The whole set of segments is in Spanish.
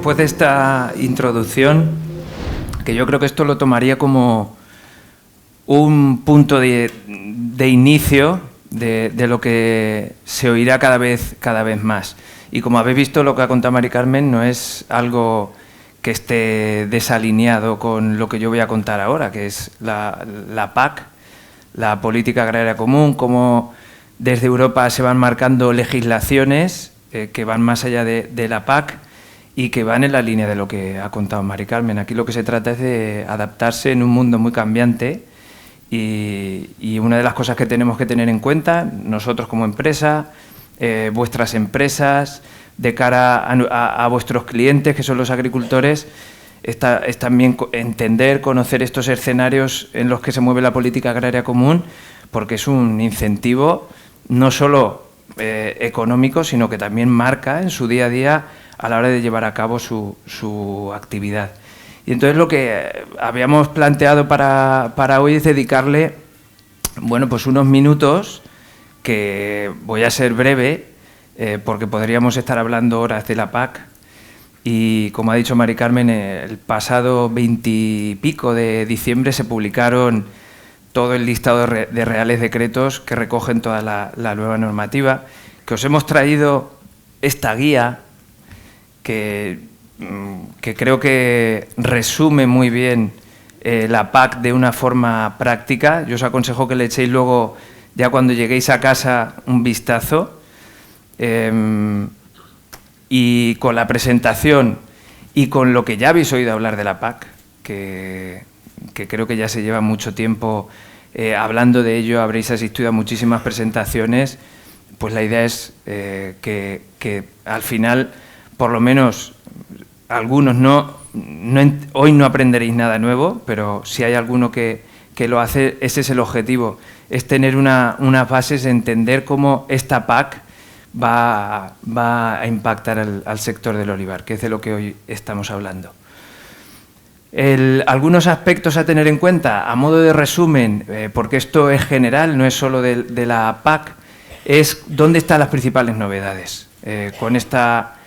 después de esta introducción, que yo creo que esto lo tomaría como un punto de inicio de lo que se oirá cada vez más. Y como habéis visto, lo que ha contado Mari Carmen no es algo que esté desalineado con lo que yo voy a contar ahora, que es la PAC, la Política Agraria Común, cómo desde Europa se van marcando legislaciones que van más allá de la PAC y que van en la línea de lo que ha contado Mari Carmen. Aquí lo que se trata es de adaptarse en un mundo muy cambiante y una de las cosas que tenemos que tener en cuenta, nosotros como empresa, vuestras empresas, de cara a vuestros clientes, que son los agricultores, es también entender, conocer estos escenarios en los que se mueve la política agraria común, porque es un incentivo no solo económico, sino que también marca en su día a día a la hora de llevar a cabo su actividad. Y entonces lo que habíamos planteado para hoy es dedicarle, bueno, pues unos minutos, que voy a ser breve, porque podríamos estar hablando horas de la PAC. Y como ha dicho Mari Carmen, el pasado 20 y pico de diciembre se publicaron todo el listado de reales decretos que recogen toda la nueva normativa, que os hemos traído esta guía que creo que resume muy bien la PAC de una forma práctica. Yo os aconsejo que le echéis luego, ya cuando lleguéis a casa, un vistazo. Y con la presentación y con lo que ya habéis oído hablar de la PAC, que creo que ya se lleva mucho tiempo hablando de ello, habréis asistido a muchísimas presentaciones, pues la idea es que al final, por lo menos algunos hoy no aprenderéis nada nuevo, pero si hay alguno que lo hace, ese es el objetivo, es tener unas bases de entender cómo esta PAC va a impactar al sector del olivar, que es de lo que hoy estamos hablando. Algunos aspectos a tener en cuenta, a modo de resumen, porque esto es general, no es solo de la PAC, es dónde están las principales novedades. Con esta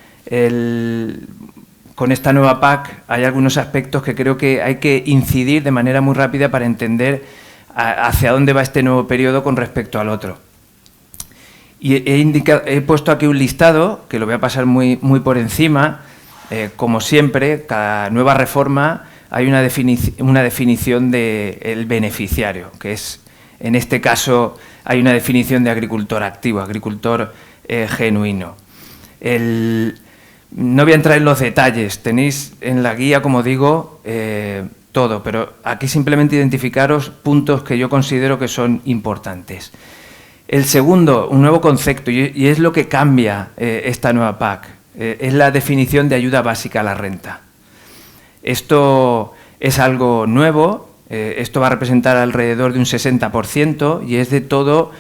nueva PAC hay algunos aspectos que creo que hay que incidir de manera muy rápida para entender hacia dónde va este nuevo periodo con respecto al otro. Y he puesto aquí un listado, que lo voy a pasar muy por encima. Como siempre, cada nueva reforma hay una definición del beneficiario, que es, en este caso, hay una definición de agricultor activo, agricultor genuino. No voy a entrar en los detalles, tenéis en la guía, como digo, todo, pero aquí simplemente identificaros puntos que yo considero que son importantes. El segundo, un nuevo concepto, y es lo que cambia esta nueva PAC, es la definición de ayuda básica a la renta. Esto es algo nuevo, esto va a representar alrededor de un 60% y es de todo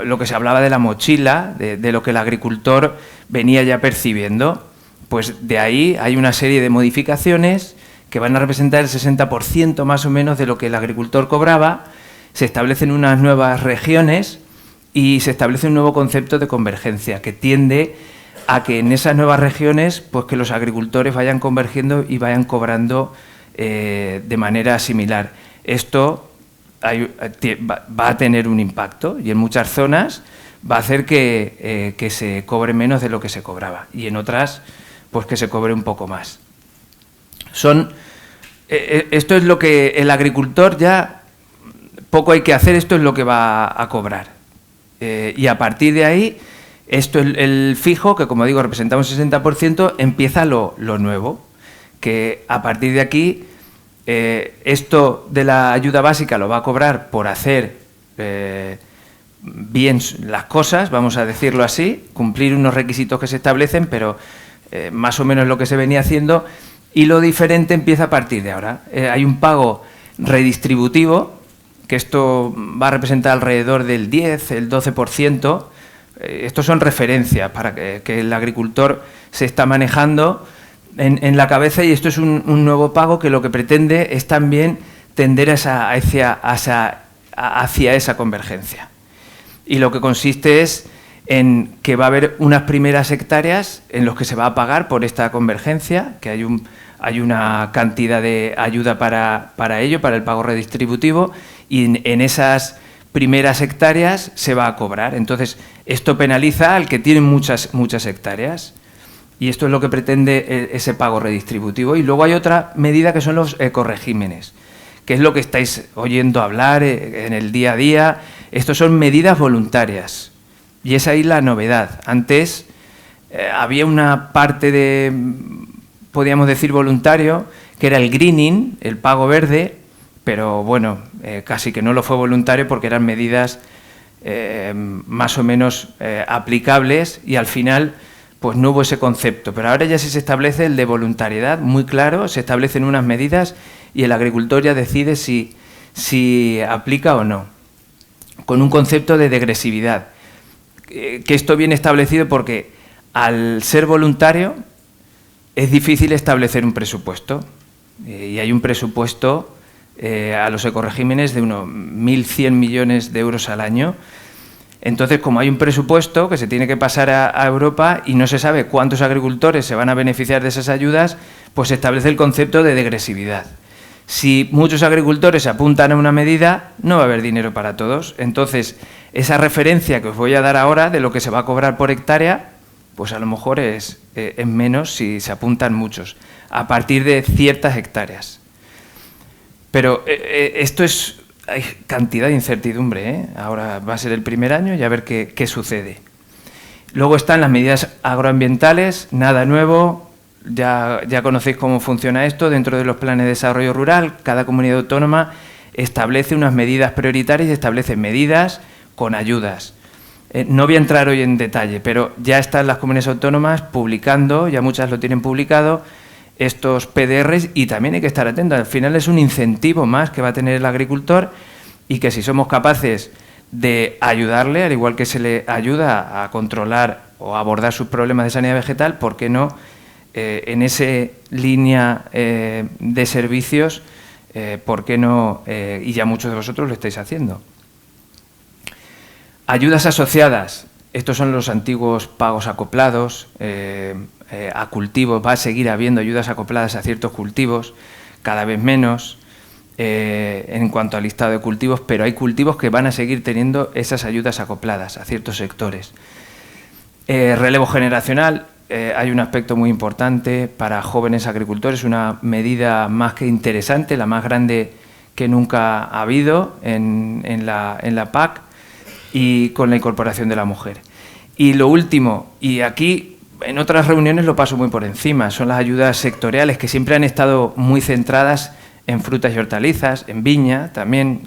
lo que se hablaba de la mochila, de lo que el agricultor venía ya percibiendo. Pues de ahí hay una serie de modificaciones que van a representar el 60% más o menos de lo que el agricultor cobraba. Se establecen unas nuevas regiones y se establece un nuevo concepto de convergencia que tiende a que en esas nuevas regiones, pues que los agricultores vayan convergiendo y vayan cobrando de manera similar. Esto va a tener un impacto y en muchas zonas va a hacer que se cobre menos de lo que se cobraba y en otras, pues que se cobre un poco más. Esto es lo que el agricultor ya poco hay que hacer, esto es lo que va a cobrar. Y a partir de ahí, esto es el fijo, que como digo representa un 60%, empieza lo nuevo, que a partir de aquí, esto de la ayuda básica lo va a cobrar por hacer bien las cosas, vamos a decirlo así, cumplir unos requisitos que se establecen, pero más o menos lo que se venía haciendo, y lo diferente empieza a partir de ahora. Hay un pago redistributivo, que esto va a representar alrededor del 10, el 12%. Estos son referencias para que el agricultor se está manejando en la cabeza, y esto es un nuevo pago que lo que pretende es también tender hacia esa convergencia. Y lo que consiste es en que va a haber unas primeras hectáreas en los que se va a pagar por esta convergencia, que hay una cantidad de ayuda para ello, para el pago redistributivo, y en esas primeras hectáreas se va a cobrar. Entonces, esto penaliza al que tiene muchas hectáreas. Y esto es lo que pretende ese pago redistributivo. Y luego hay otra medida que son los ecoregímenes, que es lo que estáis oyendo hablar en el día a día. Estos son medidas voluntarias. Y es ahí la novedad. Antes había una parte de, podríamos decir, voluntario, que era el greening, el pago verde, pero bueno, casi que no lo fue voluntario porque eran medidas más o menos aplicables y al final pues no hubo ese concepto. Pero ahora ya sí se establece el de voluntariedad, muy claro, se establecen unas medidas y el agricultor ya decide si aplica o no, con un concepto de degresividad. Que esto viene establecido porque al ser voluntario es difícil establecer un presupuesto y hay un presupuesto a los ecoregímenes de unos 1.100 millones de euros al año. Entonces, como hay un presupuesto que se tiene que pasar a Europa y no se sabe cuántos agricultores se van a beneficiar de esas ayudas, pues se establece el concepto de degresividad. Si muchos agricultores se apuntan a una medida, no va a haber dinero para todos. Entonces, esa referencia que os voy a dar ahora de lo que se va a cobrar por hectárea, pues a lo mejor es menos si se apuntan muchos, a partir de ciertas hectáreas. Pero esto es... Hay cantidad de incertidumbre, ¿eh? Ahora va a ser el primer año y a ver qué sucede. Luego están las medidas agroambientales, nada nuevo, ya conocéis cómo funciona esto. Dentro de los planes de desarrollo rural, cada comunidad autónoma establece unas medidas prioritarias y establece medidas con ayudas. No voy a entrar hoy en detalle, pero ya están las comunidades autónomas publicando, ya muchas lo tienen publicado, estos PDRs, y también hay que estar atentos. Al final es un incentivo más que va a tener el agricultor y que si somos capaces de ayudarle, al igual que se le ayuda a controlar o abordar sus problemas de sanidad vegetal, ¿por qué no en esa línea de servicios, por qué no, y ya muchos de vosotros lo estáis haciendo? Ayudas asociadas. Estos son los antiguos pagos acoplados a cultivos. Va a seguir habiendo ayudas acopladas a ciertos cultivos, cada vez menos en cuanto al listado de cultivos, pero hay cultivos que van a seguir teniendo esas ayudas acopladas a ciertos sectores. Relevo generacional. Hay un aspecto muy importante para jóvenes agricultores, una medida más que interesante, la más grande que nunca ha habido en la PAC, y con la incorporación de la mujer. Y lo último, y aquí en otras reuniones lo paso muy por encima, son las ayudas sectoriales, que siempre han estado muy centradas en frutas y hortalizas, en viña también,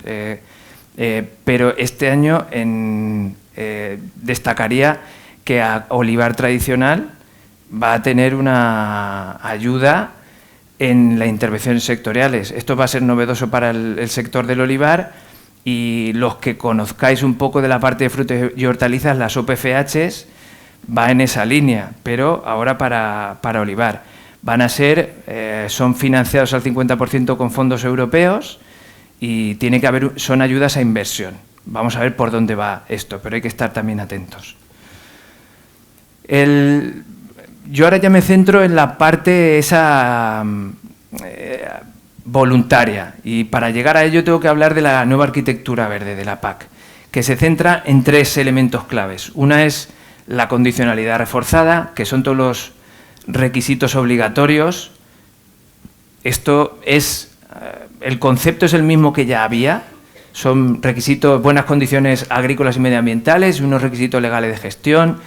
pero este año destacaría que a olivar tradicional va a tener una ayuda en las intervenciones sectoriales. Esto va a ser novedoso para el sector del olivar. Y los que conozcáis un poco de la parte de frutas y hortalizas, las OPFHs, va en esa línea, pero ahora para olivar. Van a ser, son financiados al 50% con fondos europeos y tiene que haber, son ayudas a inversión. Vamos a ver por dónde va esto, pero hay que estar también atentos. Yo ahora ya me centro en la parte esa... voluntaria, y para llegar a ello tengo que hablar de la nueva arquitectura verde de la PAC, que se centra en 3 elementos claves. Una es la condicionalidad reforzada, que son todos los requisitos obligatorios. Esto es, el concepto es el mismo que ya había, son requisitos, buenas condiciones agrícolas y medioambientales y unos requisitos legales de gestión.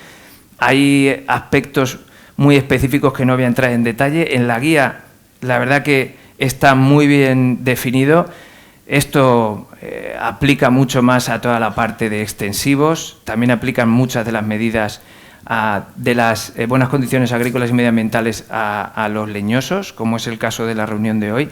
Hay aspectos muy específicos que no voy a entrar en detalle. En la guía, la verdad que está muy bien definido. Esto aplica mucho más a toda la parte de extensivos, también aplican muchas de las medidas de las buenas condiciones agrícolas y medioambientales a los leñosos, como es el caso de la reunión de hoy.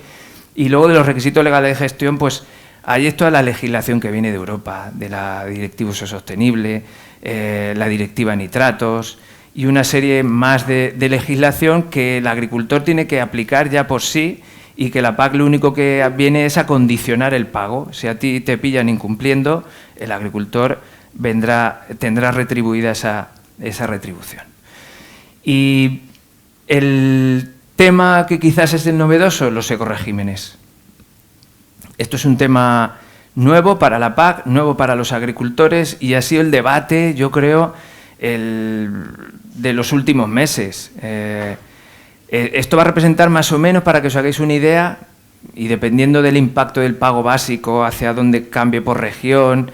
Y luego de los requisitos legales de gestión, pues hay toda la legislación que viene de Europa, de la Directiva Uso Sostenible, la Directiva Nitratos y una serie más de legislación que el agricultor tiene que aplicar ya por sí, y que la PAC lo único que viene es a condicionar el pago. Si a ti te pillan incumpliendo, el agricultor tendrá retribuida esa retribución. Y el tema que quizás es el novedoso, los ecoregímenes. Esto es un tema nuevo para la PAC, nuevo para los agricultores, y ha sido el debate, yo creo, de los últimos meses. Esto va a representar más o menos, para que os hagáis una idea, y dependiendo del impacto del pago básico, hacia dónde cambie por región,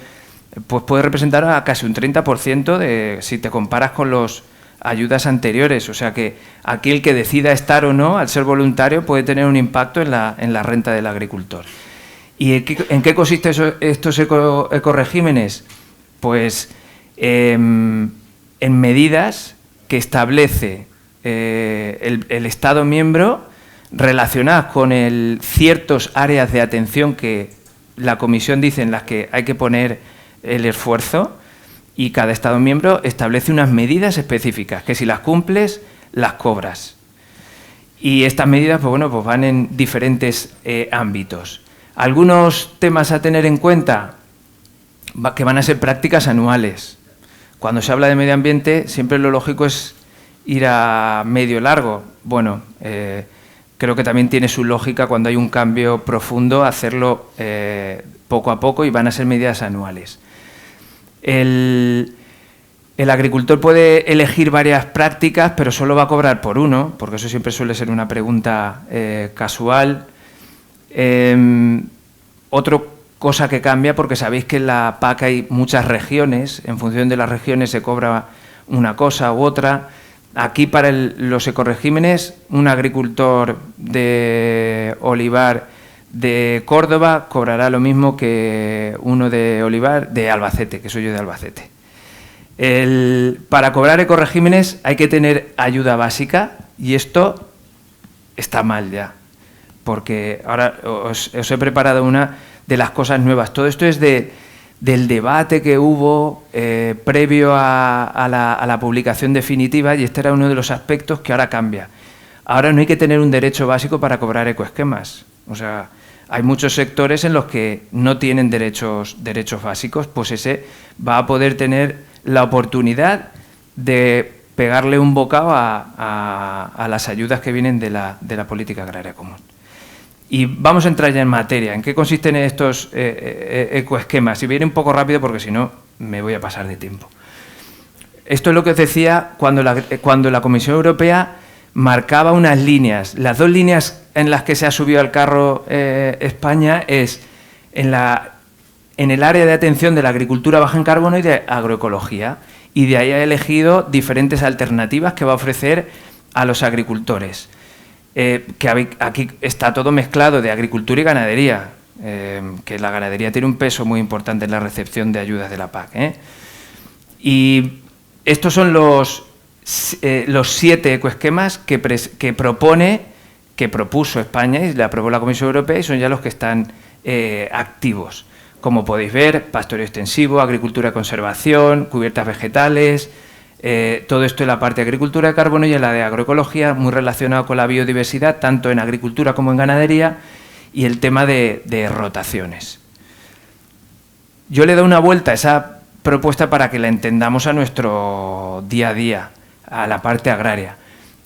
pues puede representar a casi un 30% si te comparas con las ayudas anteriores. O sea que aquí el que decida estar o no, al ser voluntario, puede tener un impacto en la renta del agricultor. ¿Y en qué consisten estos ecoregímenes? Pues en medidas que establece el Estado miembro relacionadas con ciertas áreas de atención que la Comisión dice en las que hay que poner el esfuerzo, y cada Estado miembro establece unas medidas específicas que si las cumples, las cobras. Y estas medidas pues van en diferentes ámbitos. Algunos temas a tener en cuenta que van a ser prácticas anuales. Cuando se habla de medio ambiente, siempre lo lógico es ir a medio largo. Bueno, creo que también tiene su lógica cuando hay un cambio profundo hacerlo poco a poco, y van a ser medidas anuales. El agricultor puede elegir varias prácticas, pero solo va a cobrar por uno, porque eso siempre suele ser una pregunta casual. Otra cosa que cambia, porque sabéis que en la PAC hay muchas regiones, en función de las regiones se cobra una cosa u otra. Aquí para los ecoregímenes, un agricultor de olivar de Córdoba cobrará lo mismo que uno de olivar de Albacete, que soy yo de Albacete. Para cobrar ecoregímenes hay que tener ayuda básica, y esto está mal ya, porque ahora os he preparado una de las cosas nuevas. Todo esto es del debate que hubo previo a la publicación definitiva, y este era uno de los aspectos que ahora cambia. Ahora no hay que tener un derecho básico para cobrar ecoesquemas. O sea, hay muchos sectores en los que no tienen derechos básicos, pues ese va a poder tener la oportunidad de pegarle un bocado a las ayudas que vienen de la política agraria común. Y vamos a entrar ya en materia. ¿En qué consisten estos ecoesquemas? Y voy a ir un poco rápido porque si no me voy a pasar de tiempo. Esto es lo que os decía cuando la Comisión Europea marcaba unas líneas. Las dos líneas en las que se ha subido al carro España es en el área de atención de la agricultura baja en carbono y de agroecología. Y de ahí ha elegido diferentes alternativas que va a ofrecer a los agricultores. Que aquí está todo mezclado de agricultura y ganadería, que la ganadería tiene un peso muy importante en la recepción de ayudas de la PAC. Y estos son los 7 ecoesquemas que propuso España y le aprobó la Comisión Europea, y son ya los que están activos. Como podéis ver, pastoreo extensivo, agricultura de conservación, cubiertas vegetales. Todo esto en la parte de agricultura de carbono, y en la de agroecología, muy relacionado con la biodiversidad, tanto en agricultura como en ganadería, y el tema de rotaciones. Yo le doy una vuelta a esa propuesta para que la entendamos a nuestro día a día, a la parte agraria.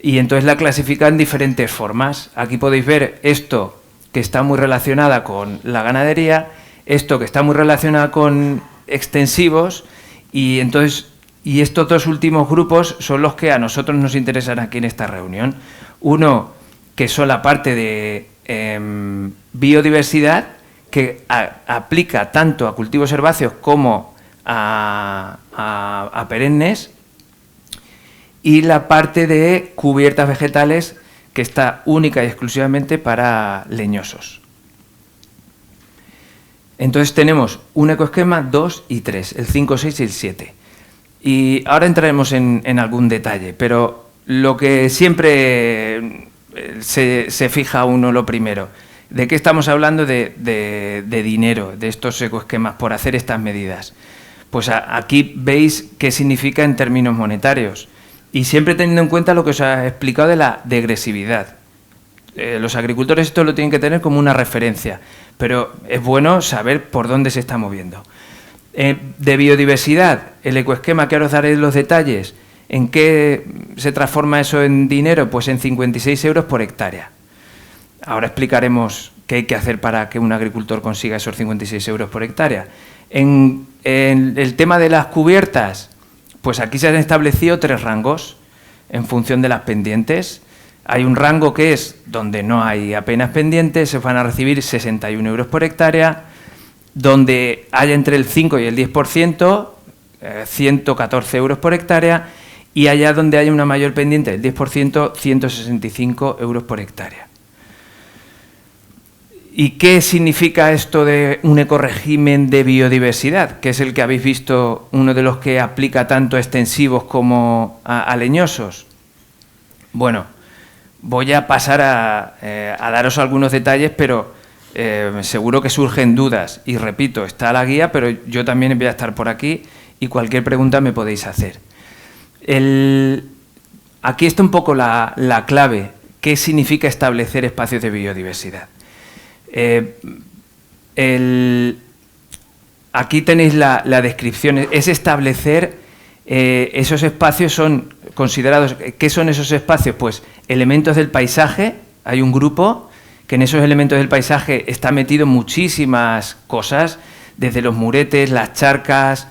Y entonces la clasifica en diferentes formas. Aquí podéis ver esto que está muy relacionada con la ganadería, esto que está muy relacionada con extensivos, y entonces... Y estos dos últimos grupos son los que a nosotros nos interesan aquí en esta reunión. Uno, que son la parte de biodiversidad, que aplica tanto a cultivos herbáceos como a perennes, y la parte de cubiertas vegetales, que está única y exclusivamente para leñosos. Entonces tenemos un ecoesquema, 2 y 3, el 5, 6 y el 7. Y ahora entraremos en algún detalle, pero lo que siempre se fija uno lo primero, ¿de qué estamos hablando? De dinero, de estos ecoesquemas, por hacer estas medidas. Pues aquí veis qué significa en términos monetarios, y siempre teniendo en cuenta lo que os he explicado de la degresividad. Los agricultores esto lo tienen que tener como una referencia, pero es bueno saber por dónde se está moviendo. De biodiversidad, el ecoesquema, que ahora os daré los detalles. ¿En qué se transforma eso en dinero? Pues en 56 euros por hectárea. Ahora explicaremos qué hay que hacer para que un agricultor consiga esos 56 euros por hectárea. En el tema de las cubiertas, pues aquí se han establecido 3 rangos en función de las pendientes. Hay un rango que es donde no hay apenas pendientes, se van a recibir 61 euros por hectárea. Donde haya entre el 5 y el 10%, 114 euros por hectárea, y allá donde haya una mayor pendiente del 10%, 165 euros por hectárea. ¿Y qué significa esto de un ecorégimen de biodiversidad? Que es el que habéis visto, uno de los que aplica tanto a extensivos como a leñosos. Bueno, voy a pasar a daros algunos detalles, pero seguro que surgen dudas. Y repito, está la guía, pero yo también voy a estar por aquí y cualquier pregunta me podéis hacer. Aquí está un poco la clave. ¿Qué significa establecer espacios de biodiversidad? Aquí tenéis la descripción. Es establecer esos espacios, son considerados. ¿Qué son esos espacios? Pues elementos del paisaje. Hay un grupo que en esos elementos del paisaje está metido muchísimas cosas, desde los muretes, las charcas,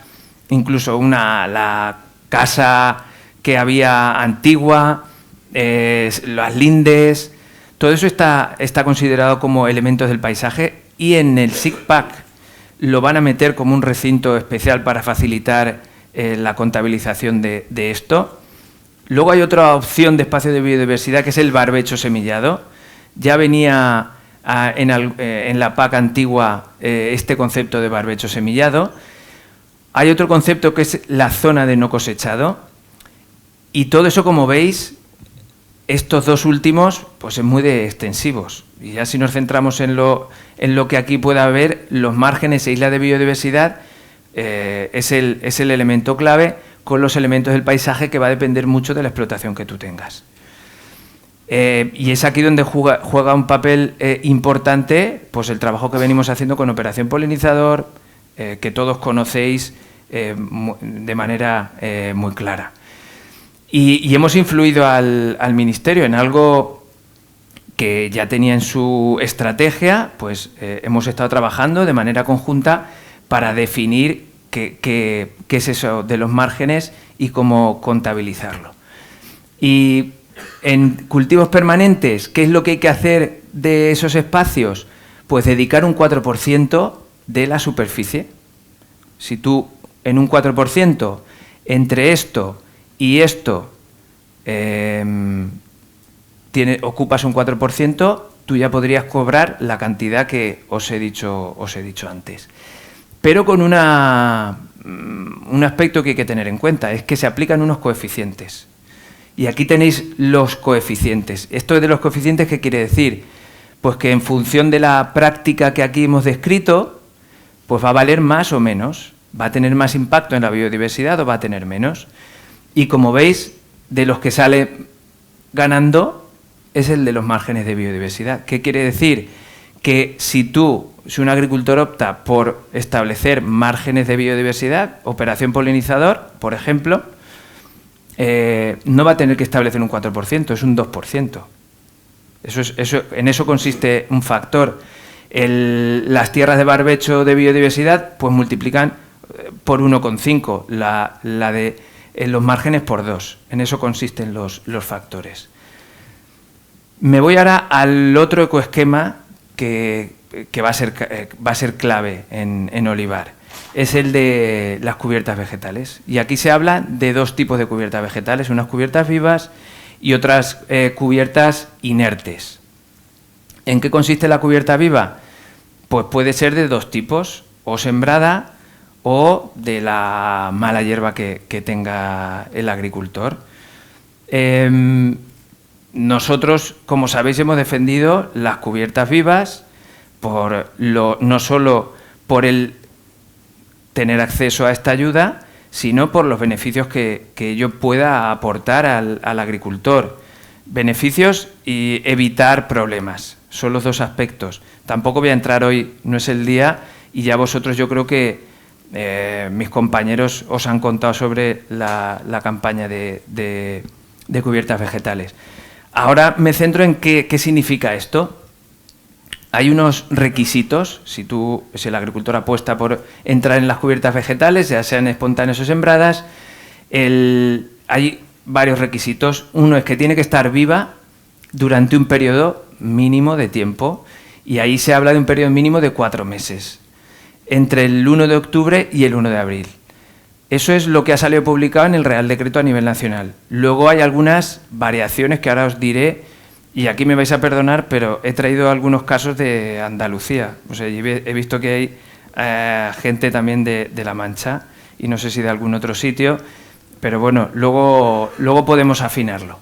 incluso la casa que había antigua, las lindes. Todo eso está considerado como elementos del paisaje, y en el SICPAC lo van a meter como un recinto especial para facilitar la contabilización de esto. Luego hay otra opción de espacio de biodiversidad, que es el barbecho semillado. Ya venía en la PAC antigua este concepto de barbecho semillado. Hay otro concepto que es la zona de no cosechado. Y todo eso, como veis, estos dos últimos, pues es muy de extensivos. Y ya si nos centramos en lo que aquí pueda haber, los márgenes e islas de biodiversidad, es el elemento clave, con los elementos del paisaje, que va a depender mucho de la explotación que tú tengas. Y es aquí donde juega un papel importante, pues el trabajo que venimos haciendo con Operación Polinizador, que todos conocéis de manera muy clara. Y hemos influido al Ministerio en algo que ya tenía en su estrategia, pues hemos estado trabajando de manera conjunta para definir qué es eso de los márgenes y cómo contabilizarlo. Y en cultivos permanentes, ¿qué es lo que hay que hacer de esos espacios? Pues dedicar un 4% de la superficie. Si tú en un 4%, entre esto y esto, ocupas un 4%, tú ya podrías cobrar la cantidad que os he dicho antes. Pero con un aspecto que hay que tener en cuenta, es que se aplican unos coeficientes. Y aquí tenéis los coeficientes. ¿Esto de los coeficientes qué quiere decir? Pues que en función de la práctica que aquí hemos descrito, pues va a valer más o menos. Va a tener más impacto en la biodiversidad o va a tener menos. Y como veis, de los que sale ganando es el de los márgenes de biodiversidad. ¿Qué quiere decir? Que si un agricultor opta por establecer márgenes de biodiversidad, Operación Polinizador, por ejemplo, no va a tener que establecer un 4%, es un 2%. En eso consiste un factor. Las tierras de barbecho de biodiversidad pues multiplican por 1,5, la de los márgenes por 2. En eso consisten los factores. Me voy ahora al otro ecoesquema que va a ser clave en olivar. Es el de las cubiertas vegetales. Y aquí se habla de dos tipos de cubiertas vegetales, unas cubiertas vivas y otras cubiertas inertes. ¿En qué consiste la cubierta viva? Pues puede ser de dos tipos, o sembrada o de la mala hierba que tenga el agricultor. Nosotros, como sabéis, hemos defendido las cubiertas vivas no solo por el tener acceso a esta ayuda, sino por los beneficios que ello pueda aportar al agricultor. Beneficios y evitar problemas. Son los dos aspectos. Tampoco voy a entrar hoy, no es el día, y ya vosotros yo creo que Mis compañeros os han contado sobre la campaña de cubiertas vegetales. Ahora me centro en qué significa esto. Hay unos requisitos, si el agricultor apuesta por entrar en las cubiertas vegetales, ya sean espontáneas o sembradas, hay varios requisitos. Uno es que tiene que estar viva durante un periodo mínimo de tiempo, y ahí se habla de un periodo mínimo de 4 meses, entre el 1 de octubre y el 1 de abril. Eso es lo que ha salido publicado en el Real Decreto a nivel nacional. Luego hay algunas variaciones que ahora os diré, y aquí me vais a perdonar, pero he traído algunos casos de Andalucía. O sea, he visto que hay gente también de La Mancha, y no sé si de algún otro sitio, pero bueno, luego podemos afinarlo.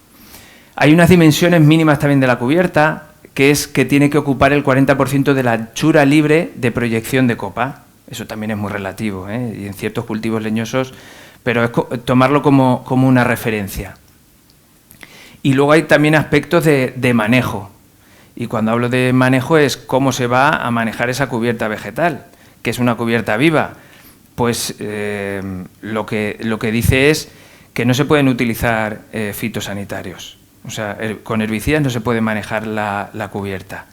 Hay unas dimensiones mínimas también de la cubierta, que es que tiene que ocupar el 40% de la anchura libre de proyección de copa. Eso también es muy relativo, y en ciertos cultivos leñosos, pero es tomarlo como una referencia. Y luego hay también aspectos de manejo. Y cuando hablo de manejo es cómo se va a manejar esa cubierta vegetal, que es una cubierta viva. Pues lo que dice es que no se pueden utilizar fitosanitarios. O sea, con herbicidas no se puede manejar la cubierta.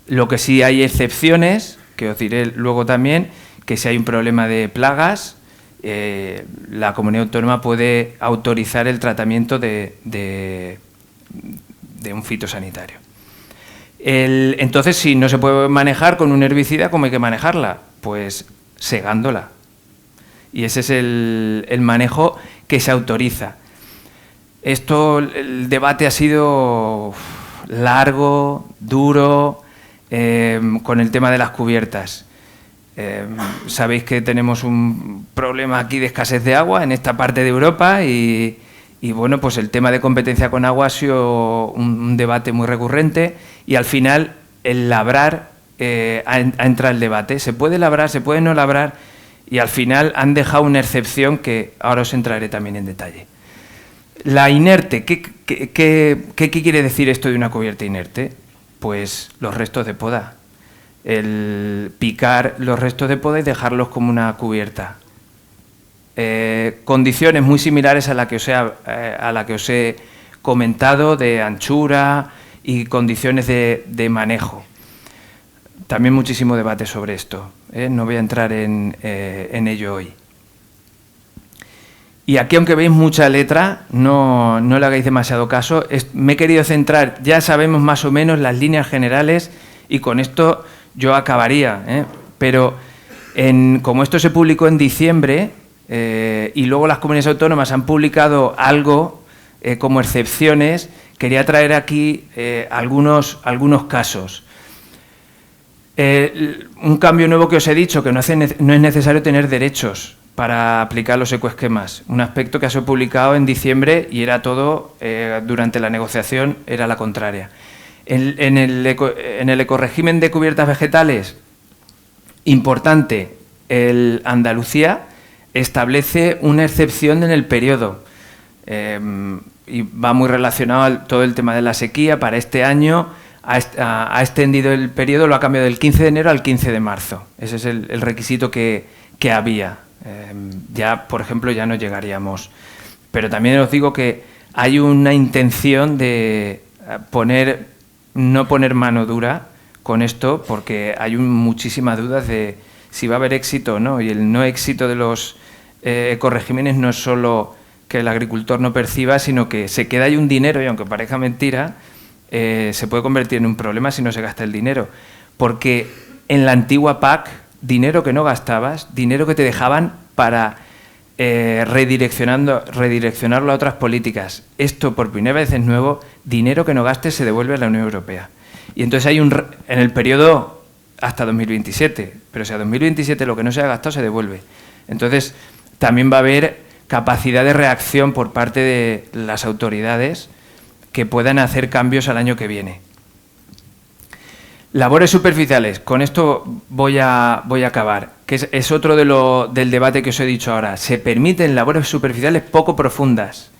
Lo que sí hay excepciones, que os diré luego también, que si hay un problema de plagas, la comunidad autónoma puede autorizar el tratamiento de un fitosanitario. Entonces, si no se puede manejar con un herbicida, ¿cómo hay que manejarla? Pues segándola. Y ese es el manejo que se autoriza. El debate ha sido largo, duro, con el tema de las cubiertas. Sabéis que tenemos un problema aquí de escasez de agua en esta parte de Europa y bueno, pues el tema de competencia con agua ha sido un debate muy recurrente, y al final el labrar ha entrado el debate. ¿Se puede labrar? ¿Se puede no labrar? Y al final han dejado una excepción que ahora os entraré también en detalle. La inerte, ¿qué quiere decir esto de una cubierta inerte? Pues los restos de poda. El picar los restos de poda y dejarlos como una cubierta. Condiciones muy similares a la que os he comentado, de anchura y condiciones de manejo. También muchísimo debate sobre esto, no voy a entrar en ello hoy. Y aquí, aunque veis mucha letra, no le hagáis demasiado caso. Me he querido centrar, ya sabemos más o menos las líneas generales, y con esto yo acabaría. Pero como esto se publicó en diciembre, y luego las comunidades autónomas han publicado algo como excepciones, quería traer aquí algunos casos. Un cambio nuevo que os he dicho, que no es necesario tener derechos para aplicar los ecoesquemas. Un aspecto que ha sido publicado en diciembre y era todo, durante la negociación, era la contraria. En el ecorégimen de cubiertas vegetales, importante, Andalucía establece una excepción en el periodo. Y va muy relacionado a todo el tema de la sequía. Para este año ha extendido el periodo, lo ha cambiado del 15 de enero al 15 de marzo. Ese es el requisito que había. Ya, por ejemplo, ya no llegaríamos. Pero también os digo que hay una intención de no poner mano dura con esto, porque hay muchísimas dudas de si va a haber éxito o no. Y el no éxito de los ecoregímenes no es solo que el agricultor no perciba, sino que se queda ahí un dinero, y aunque parezca mentira, se puede convertir en un problema si no se gasta el dinero. Porque en la antigua PAC, dinero que no gastabas, dinero que te dejaban para redireccionarlo a otras políticas. Esto, por primera vez, es nuevo. Dinero que no gastes se devuelve a la Unión Europea. Y entonces hay en el periodo hasta 2027, pero si a 2027 lo que no se ha gastado se devuelve. Entonces también va a haber capacidad de reacción por parte de las autoridades que puedan hacer cambios al año que viene. Labores superficiales, con esto voy a acabar, que es otro del debate que os he dicho ahora. Se permiten labores superficiales poco profundas,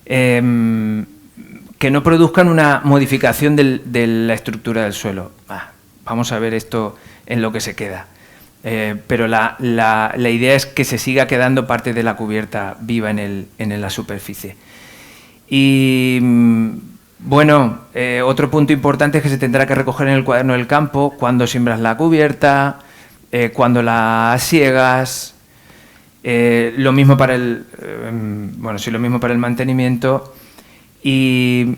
que no produzcan una modificación de la estructura del suelo. Vamos a ver esto en lo que se queda. pero la idea es que se siga quedando parte de la cubierta viva en la superficie. Y bueno, otro punto importante es que se tendrá que recoger en el cuaderno del campo cuando siembras la cubierta, cuando la siegas, lo mismo para lo mismo para el mantenimiento. Y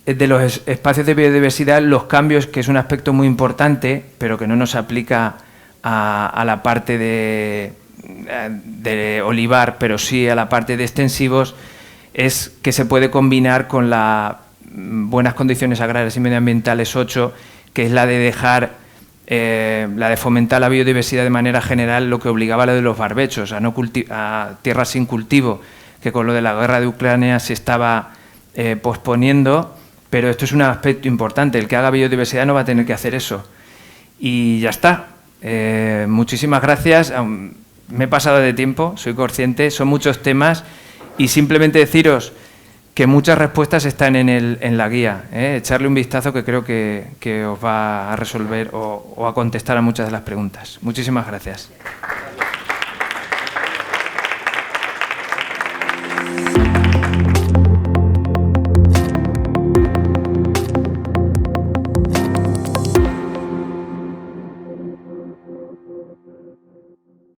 de los espacios de biodiversidad, los cambios, que es un aspecto muy importante, pero que no nos aplica a la parte de olivar, pero sí a la parte de extensivos, es que se puede combinar con las buenas condiciones agrarias y medioambientales 8, que es la de dejar, la de fomentar la biodiversidad de manera general, lo que obligaba a lo de los barbechos, a tierras sin cultivo, que con lo de la guerra de Ucrania se estaba posponiendo, pero esto es un aspecto importante. El que haga biodiversidad no va a tener que hacer eso. Y ya está. Muchísimas gracias. Me he pasado de tiempo, soy consciente, son muchos temas, y simplemente deciros que muchas respuestas están en la guía. Echarle un vistazo, que creo que os va a resolver o a contestar a muchas de las preguntas. Muchísimas gracias.